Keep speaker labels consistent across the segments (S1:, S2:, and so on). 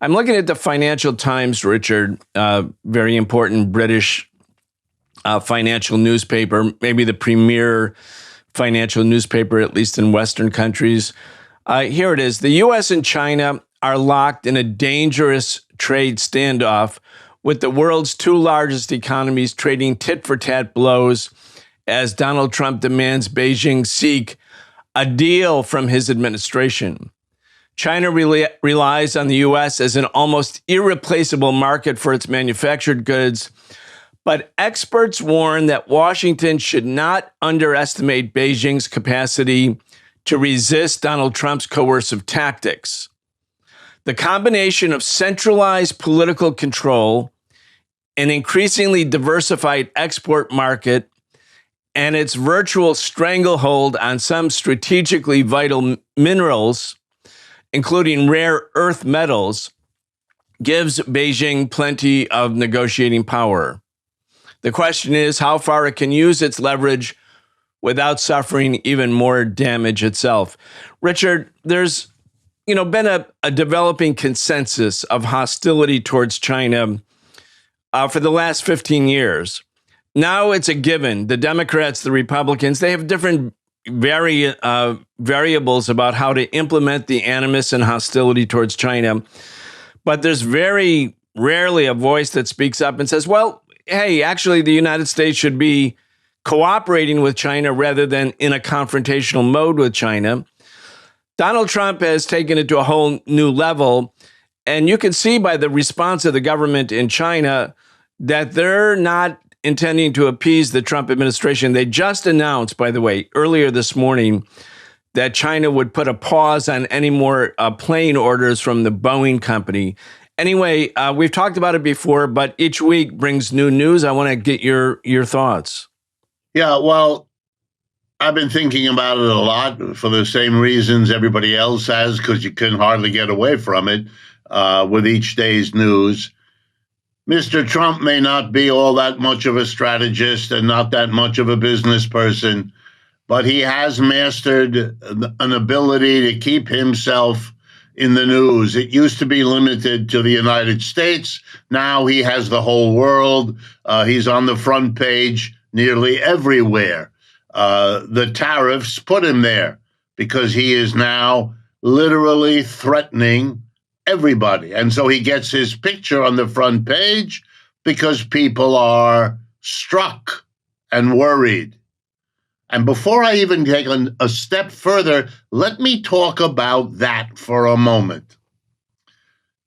S1: I'm looking at the Financial Times, Richard, very important British financial newspaper, maybe the premier financial newspaper, at least in Western countries. Here it is. The U.S. and China are locked in a dangerous trade standoff, with the world's two largest economies trading tit-for-tat blows as Donald Trump demands Beijing seek a deal from his administration. China relies on the U.S. as an almost irreplaceable market for its manufactured goods, but experts warn that Washington should not underestimate Beijing's capacity to resist Donald Trump's coercive tactics. The combination of centralized political control, an increasingly diversified export market, and its virtual stranglehold on some strategically vital minerals, including rare earth metals, gives Beijing plenty of negotiating power. The question is how far it can use its leverage without suffering even more damage itself. Richard, there's been a developing consensus of hostility towards China for the last 15 years. Now it's a given. The Democrats, the Republicans, they have different variables about how to implement the animus and hostility towards China. But there's very rarely a voice that speaks up and says, well, hey, actually, the United States should be cooperating with China rather than in a confrontational mode with China. Donald Trump has taken it to a whole new level. And you can see by the response of the government in China that they're not intending to appease the Trump administration. They just announced, by the way, earlier this morning, that China would put a pause on any more plane orders from the Boeing company. Anyway, we've talked about it before, but each week brings new news. I want to get your thoughts.
S2: Yeah, well, I've been thinking about it a lot for the same reasons everybody else has, because you can hardly get away from it with each day's news. Mr. Trump may not be all that much of a strategist and not that much of a business person, but he has mastered an ability to keep himself in the news. It used to be limited to the United States. Now he has the whole world. He's on the front page nearly everywhere. The tariffs put him there because he is now literally threatening everybody. And so he gets his picture on the front page because people are struck and worried. And before I even take a step further, let me talk about that for a moment.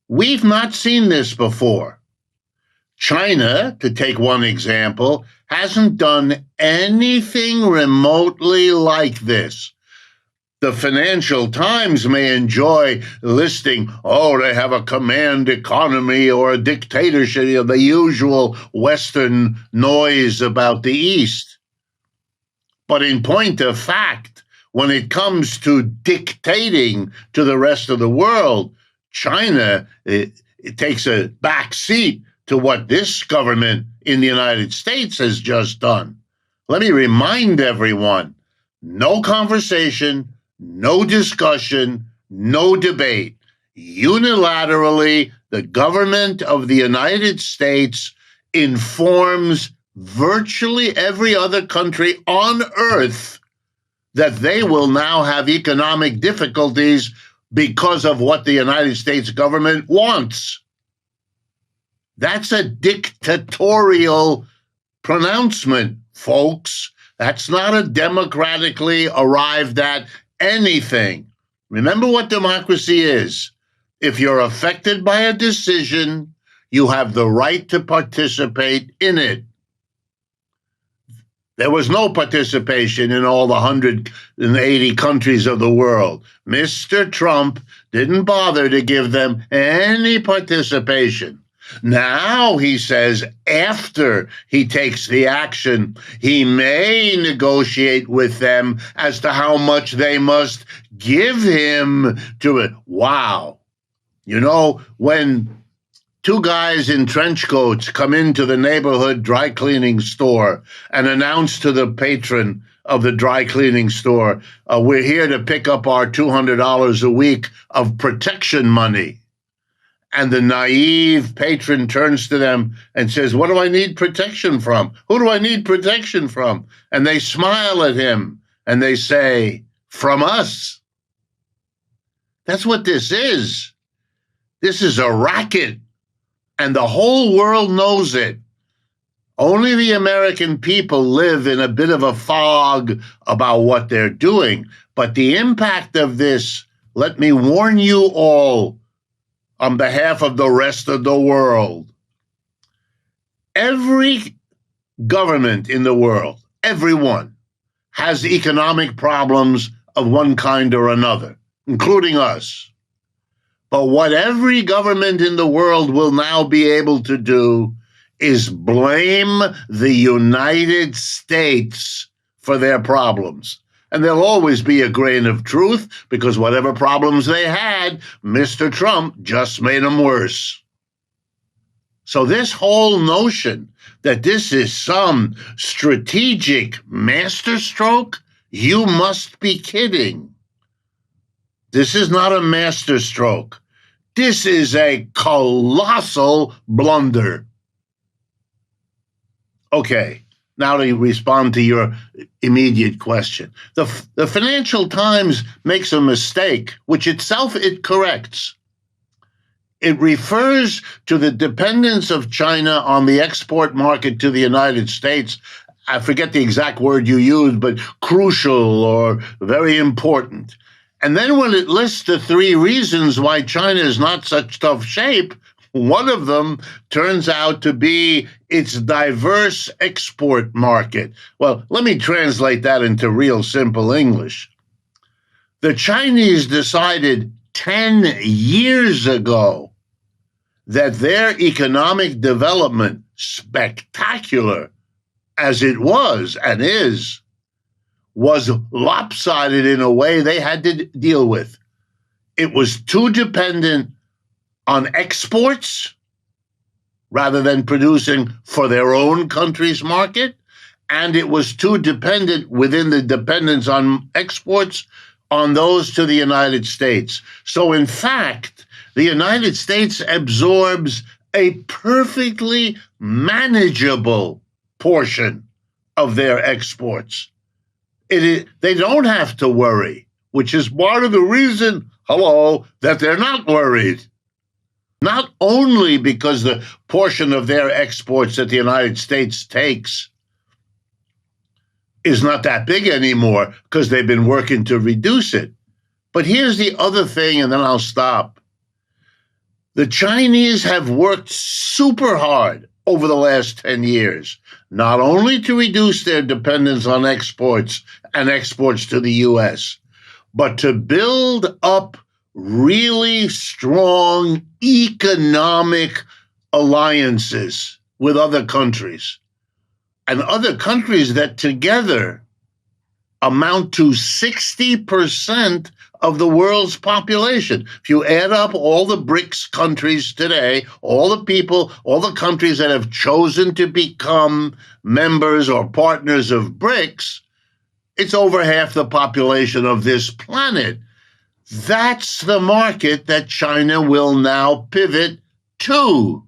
S2: We've not seen this before. China, to take one example, hasn't done anything remotely like this. The Financial Times may enjoy listing, they have a command economy or a dictatorship, the usual Western noise about the East. But in point of fact, when it comes to dictating to the rest of the world, China it takes a back seat to what this government in the United States has just done. Let me remind everyone, no conversation, no discussion, no debate. Unilaterally, the government of the United States informs virtually every other country on earth that they will now have economic difficulties because of what the United States government wants. That's a dictatorial pronouncement, folks. That's not a democratically arrived at anything. Remember what democracy is. If you're affected by a decision, you have the right to participate in it. There was no participation in all the 180 countries of the world. Mr. Trump didn't bother to give them any participation. Now, he says, after he takes the action, he may negotiate with them as to how much they must give him to it. Wow. You know, when two guys in trench coats come into the neighborhood dry cleaning store and announce to the patron of the dry cleaning store, we're here to pick up our $200 a week of protection money. And the naive patron turns to them and says, what do I need protection from? Who do I need protection from? And they smile at him and they say, from us. That's what this is. This is a racket, and the whole world knows it. Only the American people live in a bit of a fog about what they're doing. But the impact of this, let me warn you all, on behalf of the rest of the world. Every government in the world, everyone, has economic problems of one kind or another, including us. But what every government in the world will now be able to do is blame the United States for their problems. And there'll always be a grain of truth, because whatever problems they had, Mr. Trump just made them worse. So this whole notion that this is some strategic masterstroke, you must be kidding. This is not a masterstroke. This is a colossal blunder. Okay. Now to respond to your immediate question. The Financial Times makes a mistake, which itself it corrects. It refers to the dependence of China on the export market to the United States. I forget the exact word you used, but crucial or very important. And then when it lists the 3 reasons why China is not such tough shape, one of them turns out to be its diverse export market. Well, let me translate that into real simple English. The Chinese decided 10 years ago that their economic development, spectacular as it was and is, was lopsided in a way they had to deal with. It was too dependent on exports rather than producing for their own country's market, and it was too dependent within the dependence on exports on those to the United States. So in fact, the United States absorbs a perfectly manageable portion of their exports. They don't have to worry, which is part of the reason, that they're not worried. Not only because the portion of their exports that the United States takes is not that big anymore, because they've been working to reduce it. But here's the other thing, and then I'll stop. The Chinese have worked super hard over the last 10 years, not only to reduce their dependence on exports and exports to the U.S., but to build up really strong economic alliances with other countries, and other countries that together amount to 60% of the world's population. If you add up all the BRICS countries today, all the people, all the countries that have chosen to become members or partners of BRICS, it's over half the population of this planet. That's the market that China will now pivot to.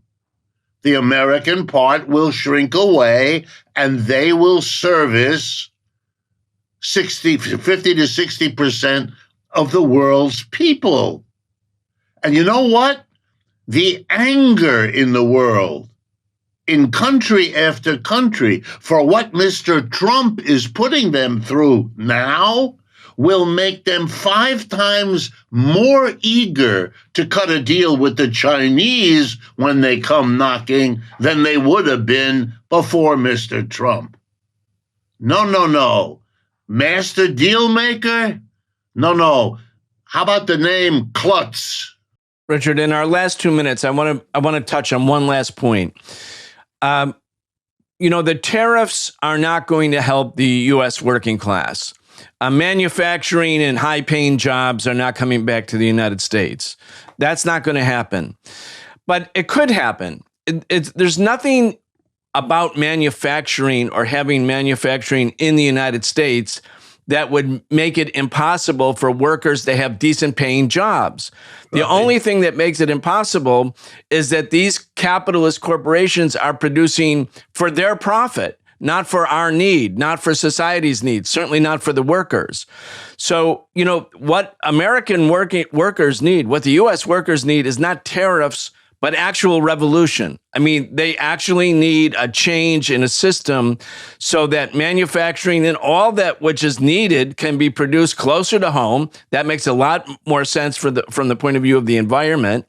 S2: The American part will shrink away, and they will service 50 to 60% of the world's people. And you know what? The anger in the world, in country after country, for what Mr. Trump is putting them through now, will make them 5 times more eager to cut a deal with the Chinese when they come knocking than they would have been before Mr. Trump. No. Master deal maker? No. How about the name Klutz?
S1: Richard, in our last 2 minutes, I want to touch on one last point. The tariffs are not going to help the U.S. working class. Manufacturing and high-paying jobs are not coming back to the United States. That's not going to happen. But it could happen. There's nothing about manufacturing or having manufacturing in the United States that would make it impossible for workers to have decent paying jobs. The only thing that makes it impossible is that these capitalist corporations are producing for their profit, not for our need, not for society's needs, certainly not for the workers. So, what American workers need, what the U.S. workers need is not tariffs, but actual revolution. I mean, they actually need a change in a system so that manufacturing and all that which is needed can be produced closer to home. That makes a lot more sense from the point of view of the environment.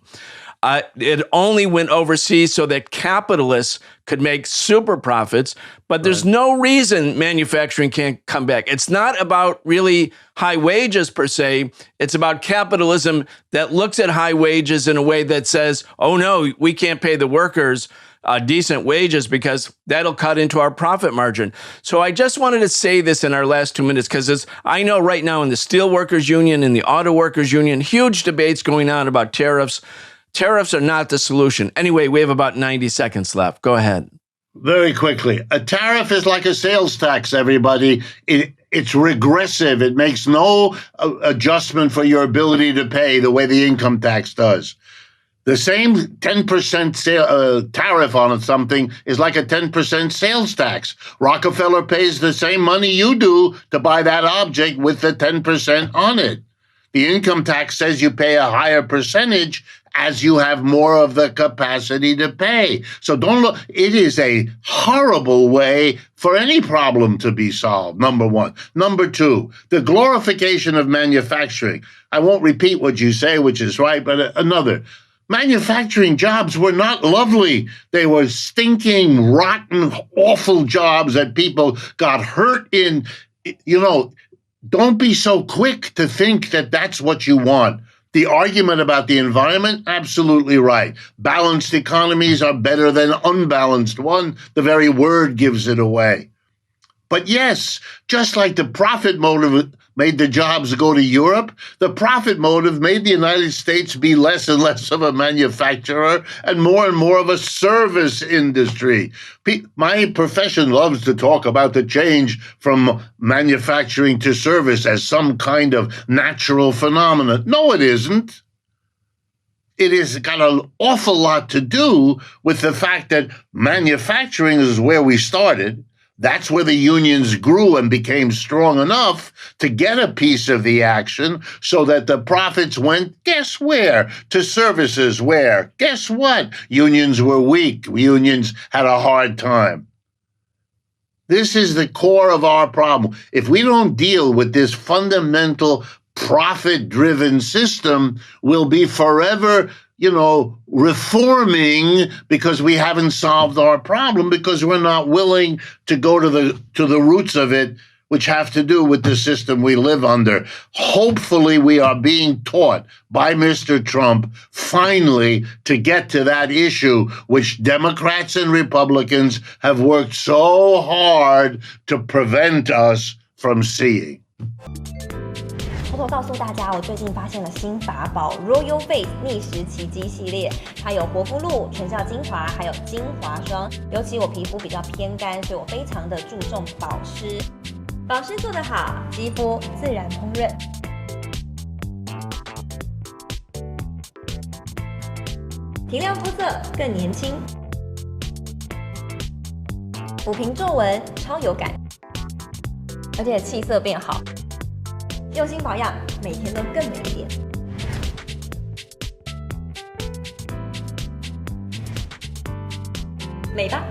S1: It only went overseas so that capitalists could make super profits, but there's no reason manufacturing can't come back. It's not about really high wages per se. It's about capitalism that looks at high wages in a way that says, oh no, we can't pay the workers decent wages because that'll cut into our profit margin. So I just wanted to say this in our last 2 minutes because I know right now in the steel workers union, in the auto workers union, huge debates going on about tariffs. Tariffs are not the solution. Anyway, we have about 90 seconds left. Go ahead.
S2: Very quickly. A tariff is like a sales tax, everybody. It's regressive. It makes no adjustment for your ability to pay the way the income tax does. The same 10% tariff on something is like a 10% sales tax. Rockefeller pays the same money you do to buy that object with the 10% on it. The income tax says you pay a higher percentage as you have more of the capacity to pay. So don't look, it is a horrible way for any problem to be solved, number one. Number two, the glorification of manufacturing. I won't repeat what you say, which is right, but another. Manufacturing jobs were not lovely. They were stinking, rotten, awful jobs that people got hurt in. Don't be so quick to think that that's what you want. The argument about the environment, absolutely right. Balanced economies are better than unbalanced one. The very word gives it away. But yes, just like the profit motive made the jobs go to Europe, the profit motive made the United States be less and less of a manufacturer and more of a service industry. My profession loves to talk about the change from manufacturing to service as some kind of natural phenomenon. No, it isn't. It has got an awful lot to do with the fact that manufacturing is where we started. That's where the unions grew and became strong enough to get a piece of the action so that the profits went, guess where? To services where? Guess what? Unions were weak. Unions had a hard time. This is the core of our problem. If we don't deal with this fundamental profit-driven system, we'll be forever reforming because we haven't solved our problem because we're not willing to go to the roots of it, which have to do with the system we live under. Hopefully, we are being taught by Mr. Trump finally to get to that issue, which Democrats and Republicans have worked so hard to prevent us from seeing.
S3: 偷偷告诉大家，我最近发现了新法宝 Royal Face 逆时奇迹系列，它有活肤露、全效精华，还有精华霜。尤其我皮肤比较偏干，所以我非常的注重保湿。保湿做得好，肌肤自然烹饪。提亮肤色更年轻，抚平皱纹超有感，而且气色变好。用心保养，每天都更美一点。美吧。